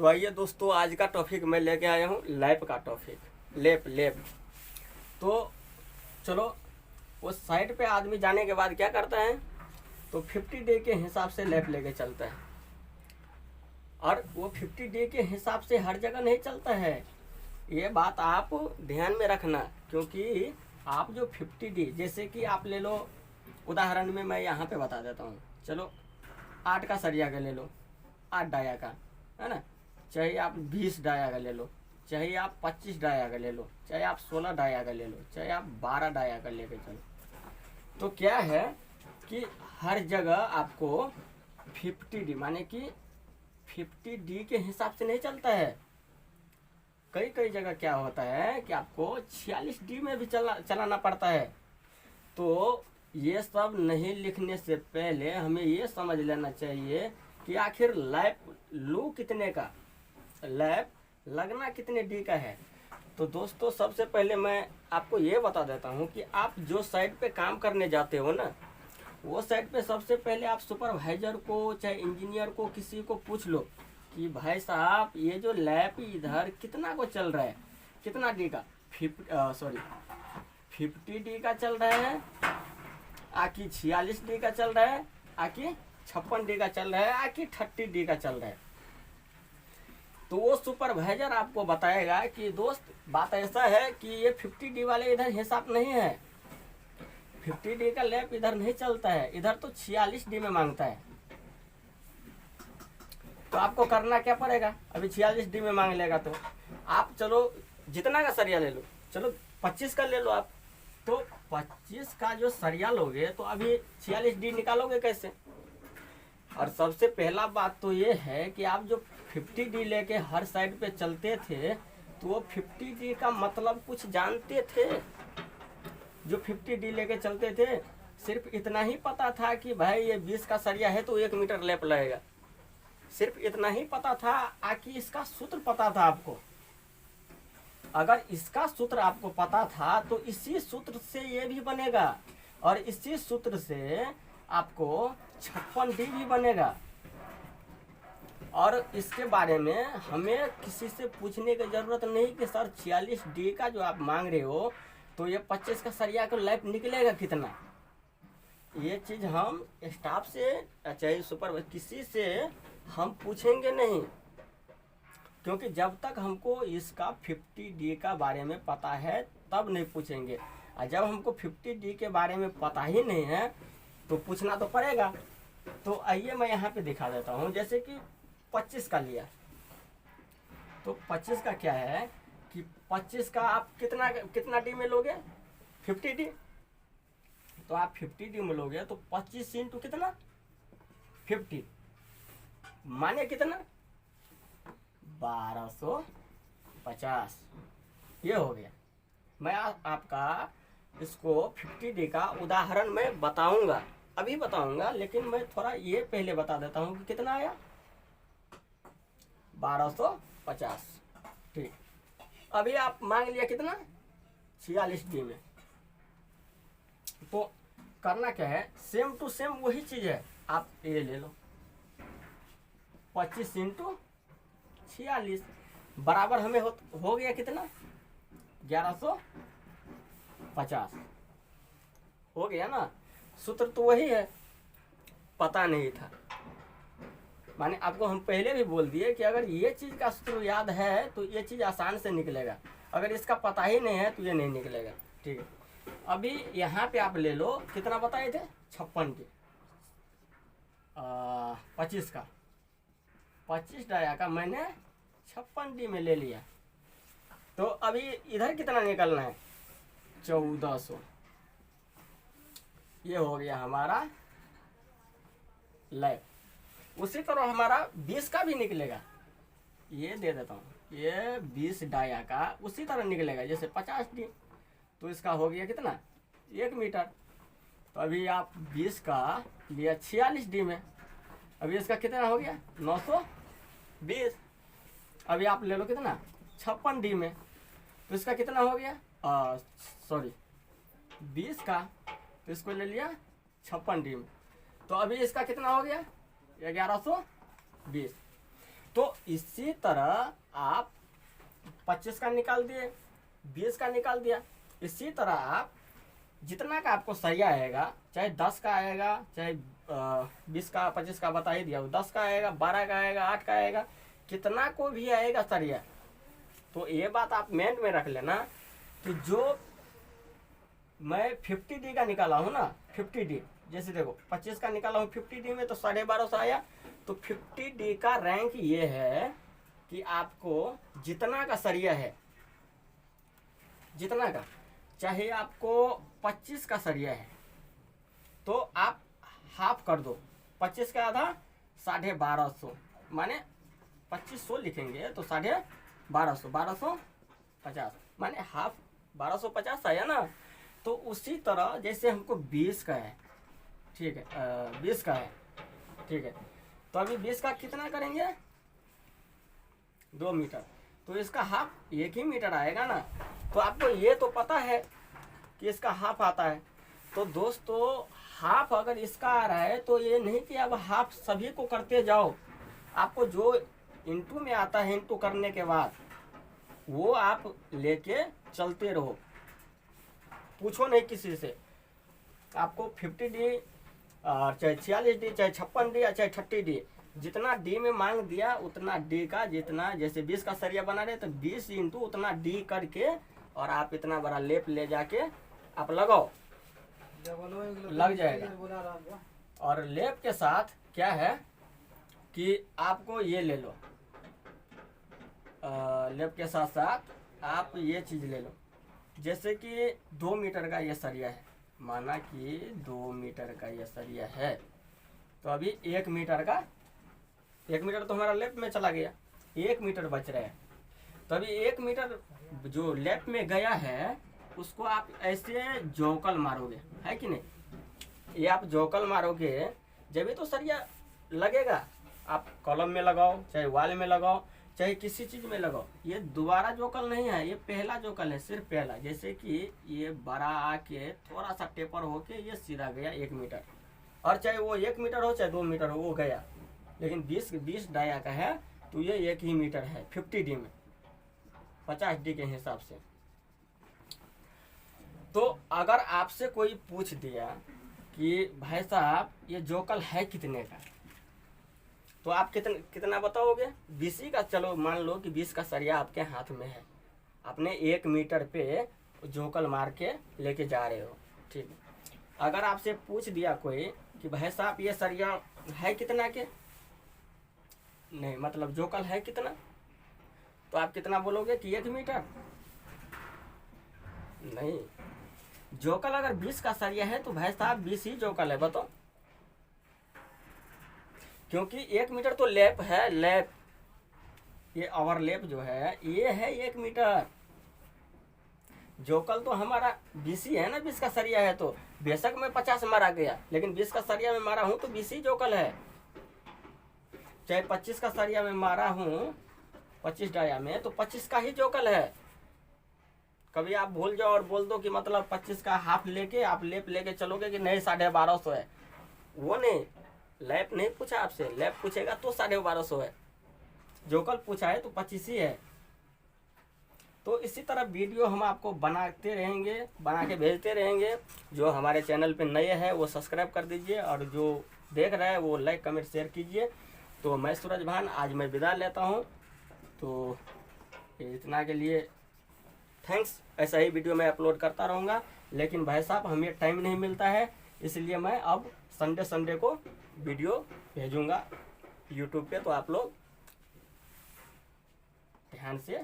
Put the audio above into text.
तो आइए दोस्तों, आज का टॉपिक मैं लेके आया हूँ लैप का टॉपिक। लैप तो चलो, उस साइट पे आदमी जाने के बाद क्या करता है, तो 50 डे के हिसाब से लैप लेके चलता है। और वो 50 डे के हिसाब से हर जगह नहीं चलता है, ये बात आप ध्यान में रखना। क्योंकि आप जो 50 डे, जैसे कि आप ले लो, उदाहरण में मैं यहाँ पे बता देता हूँ। चलो 8 का सरिया का ले लो, 8 डाया का, है ना। चाहे आप 20 डाया का ले लो, चाहे आप 25 डाया का ले लो, चाहे आप 16 डाया का ले लो, चाहे आप 12 डाया का लेके चलो। तो क्या है कि हर जगह आपको 50 डी, माने कि 50 डी के हिसाब से नहीं चलता है। कई कई जगह क्या होता है कि आपको 46 डी में भी चलाना पड़ता है। तो ये सब नहीं लिखने से पहले हमें ये समझ लेना चाहिए कि आखिर लैप लू कितने का, लैप लगना कितने डी का है। तो दोस्तों, सबसे पहले मैं आपको ये बता देता हूँ कि आप जो साइट पे काम करने जाते हो ना, वो साइट पे सबसे पहले आप सुपरवाइजर को, चाहे इंजीनियर को, किसी को पूछ लो कि भाई साहब ये जो लैप इधर कितना को चल रहा है, कितना डी का, 50 डी का चल रहा है, आकि 46 डी का चल रहा है, आकि 56 डी का चल रहा है, आकि 30 डी का चल रहा है। तो वो सुपरवाइजर आपको बताएगा कि दोस्त बात ऐसा है कि ये 50 डी वाले इधर हिसाब नहीं है, 50 डी का लैप इधर नहीं चलता है, इधर तो 46 डी में मांगता है। तो आपको करना क्या पड़ेगा, अभी 46 डी में मांग लेगा तो आप चलो जितना का सरिया ले लो, चलो 25 का ले लो आप। तो 25 का जो सरिया लोगे तो अभी 46 डी निकालोगे कैसे। और सबसे पहला बात तो ये है कि आप जो 50 डी लेके हर साइड पे चलते थे, तो वो 50 डी का मतलब कुछ जानते थे। जो 50 डी लेके चलते थे, सिर्फ इतना ही पता था कि भाई ये 20 का सरिया है तो 1 मीटर लैप लगेगा, सिर्फ इतना ही पता था। आकि इसका सूत्र पता था आपको। अगर इसका सूत्र आपको पता था तो इसी सूत्र से ये भी बनेगा, और इसी सूत्र से आपको 56 डी भी बनेगा। और इसके बारे में हमें किसी से पूछने की जरूरत नहीं कि सर 46 डी का जो आप मांग रहे हो, तो ये 25 का सरिया का लैप निकलेगा कितना। ये चीज़ हम स्टाफ से, चाहे सुपर, किसी से हम पूछेंगे नहीं। क्योंकि जब तक हमको इसका 50 डी का बारे में पता है तब नहीं पूछेंगे। और जब हमको 50 डी के बारे में पता ही नहीं है तो पूछना तो पड़ेगा। तो आइए मैं यहाँ पे दिखा देता हूँ। जैसे कि 25 का लिया, तो 25 का क्या है कि 25 का आप कितना डी में लोगे, 50 डी। तो आप 50 डी में लोगे तो 25 इंटू कितना, 50, माने कितना, 1250। ये हो गया। मैं आपका इसको 50 डी का उदाहरण में बताऊंगा, अभी बताऊंगा, लेकिन मैं थोड़ा ये पहले बता देता हूँ कि कितना आया, 1250। ठीक, अभी आप मांग लिया कितना, 46 डी में। तो करना क्या है, सेम टू सेम वही चीज़ है। आप ये ले लो, 25 इंटू 46 बराबर हमें हो गया कितना, 1150 हो गया ना। सूत्र तो वही है, पता नहीं था। माने आपको हम पहले भी बोल दिए कि अगर ये चीज़ का सूत्र याद है तो ये चीज़ आसान से निकलेगा, अगर इसका पता ही नहीं है तो ये नहीं निकलेगा। ठीक है, अभी यहाँ पे आप ले लो, कितना बताए थे, 56 के 25 का, 25 डाया का मैंने 56 डी में ले लिया। तो अभी इधर कितना निकलना है, 1400। ये हो गया हमारा लैप। उसी तरह हमारा 20 का भी निकलेगा, ये दे देता हूँ, ये 20 डाया का उसी तरह निकलेगा जैसे 50 डी। तो इसका हो गया कितना, 1 मीटर। तो अभी आप 20 का लिया 46 डी में, अभी इसका कितना हो गया, 920। अभी आप ले लो कितना, 56 डी में, तो इसका कितना हो गया, 20 का, तो इसको ले लिया 56 डी में। तो अभी इसका कितना हो गया, 1120। तो इसी तरह आप 25 का निकाल दिए, 20 का निकाल दिया। इसी तरह आप जितना का आपको सरिया आएगा, चाहे 10 का आएगा, चाहे 20 का 25 का बता ही दिया, 10 का आएगा, 12 का आएगा, 8 का आएगा, कितना को भी आएगा सरिया। तो ये बात आप माइंड में रख लेना कि जो मैं 50D का निकाला हूँ ना, 50D, जैसे देखो 25 का निकाला हूँ 50D में तो 1250 आया। तो 50D का रैंक ये है कि आपको जितना का सरिया है, जितना का, चाहे आपको 25 का सरिया है तो आप हाफ कर दो, 25 का आधा 1250, माने 2500 लिखेंगे तो 1250, 1250 माने हाफ 1250 आया ना। तो उसी तरह जैसे हमको 20 का है, ठीक है, 20 का है, ठीक है, तो अभी 20 का कितना करेंगे, 2 मीटर, तो इसका हाफ 1 ही मीटर आएगा ना। तो आपको ये तो पता है कि इसका हाफ आता है। तो दोस्तों हाफ अगर इसका आ रहा है तो ये नहीं कि अब हाफ सभी को करते जाओ, आपको जो इंटू में आता है इंटू करने के बाद वो आप लेके चलते रहो, पूछो नहीं किसी से। आपको 50D और चाहे 46D, चाहे 56D या चाहे 30D, जितना D में मांग दिया उतना D का, जितना जैसे 20 का सरिया बना रहे तो 20 इंटू उतना D करके और आप इतना बड़ा लेप ले जाके आप लगाओ, लग जाएगा। और लेप के साथ क्या है कि आपको ये ले लो, लेप के साथ साथ आप ये चीज़ ले लो, जैसे कि 2 मीटर का ये सरिया है, माना कि 2 मीटर का ये सरिया है, तो अभी 1 मीटर का, 1 मीटर तो हमारा लेफ्ट में चला गया, 1 मीटर बच रहा है। तो अभी 1 मीटर जो लेफ्ट में गया है उसको आप ऐसे जोकल मारोगे, है कि नहीं, ये आप जोकल मारोगे जब भी तो सरिया लगेगा। आप कॉलम में लगाओ, चाहे वॉल में लगाओ, चाहे किसी चीज़ में लगाओ, ये दोबारा जोकल नहीं है, ये पहला जोकल है, सिर्फ पहला। जैसे कि ये बड़ा आके थोड़ा सा टेपर होके ये सीधा गया 1 मीटर, और चाहे वो 1 मीटर हो चाहे 2 मीटर हो वो गया, लेकिन 20 डाया का है तो ये 1 ही मीटर है 50D में, 50D के हिसाब से। तो अगर आपसे कोई पूछ दिया कि भाई साहब ये जोकल है कितने का, तो आप कितना बताओगे, 20 ही का। चलो मान लो कि 20 का सरिया आपके हाथ में है, आपने 1 मीटर पे जोकल मार के लेके जा रहे हो, ठीक है। अगर आपसे पूछ दिया कोई कि भाई साहब ये सरिया है कितना के, नहीं मतलब जोकल है कितना, तो आप कितना बोलोगे कि 1 मीटर, नहीं। जोकल अगर 20 का सरिया है तो भाई साहब 20 ही जोकल है, बताओ, क्योंकि 1 मीटर तो लेप है, लेप ये ओवरलेप जो है ये है 1 मीटर। जोकल तो हमारा 20 ही है ना, 20 का सरिया है तो बेशक मैं 50 मारा गया, लेकिन 20 का सरिया में मारा हूँ तो 20 ही जोकल है। चाहे 25 का सरिया में मारा हूँ 25 डाया में तो 25 का ही जोकल है। कभी आप भूल जाओ और बोल दो कि मतलब 25 का हाफ लेके आप लेप लेके चलोगे कि नहीं 1250 है, वो नहीं, लैप नहीं पूछा आपसे, लैप पूछेगा तो 1250 है, जोकल पूछा है तो 25 ही है। तो इसी तरह वीडियो हम आपको बनाते रहेंगे, बना के भेजते रहेंगे। जो हमारे चैनल पे नए हैं वो सब्सक्राइब कर दीजिए, और जो देख रहे हैं वो लाइक कमेंट शेयर कीजिए। तो मैं सूरज भान आज मैं विदा लेता हूँ, तो इतना के लिए थैंक्स। ऐसा ही वीडियो मैं अपलोड करता रहूँगा, लेकिन भाई साहब हमें टाइम नहीं मिलता है, इसलिए मैं अब संडे को वीडियो भेजूँगा यूट्यूब पे, तो आप लोग ध्यान से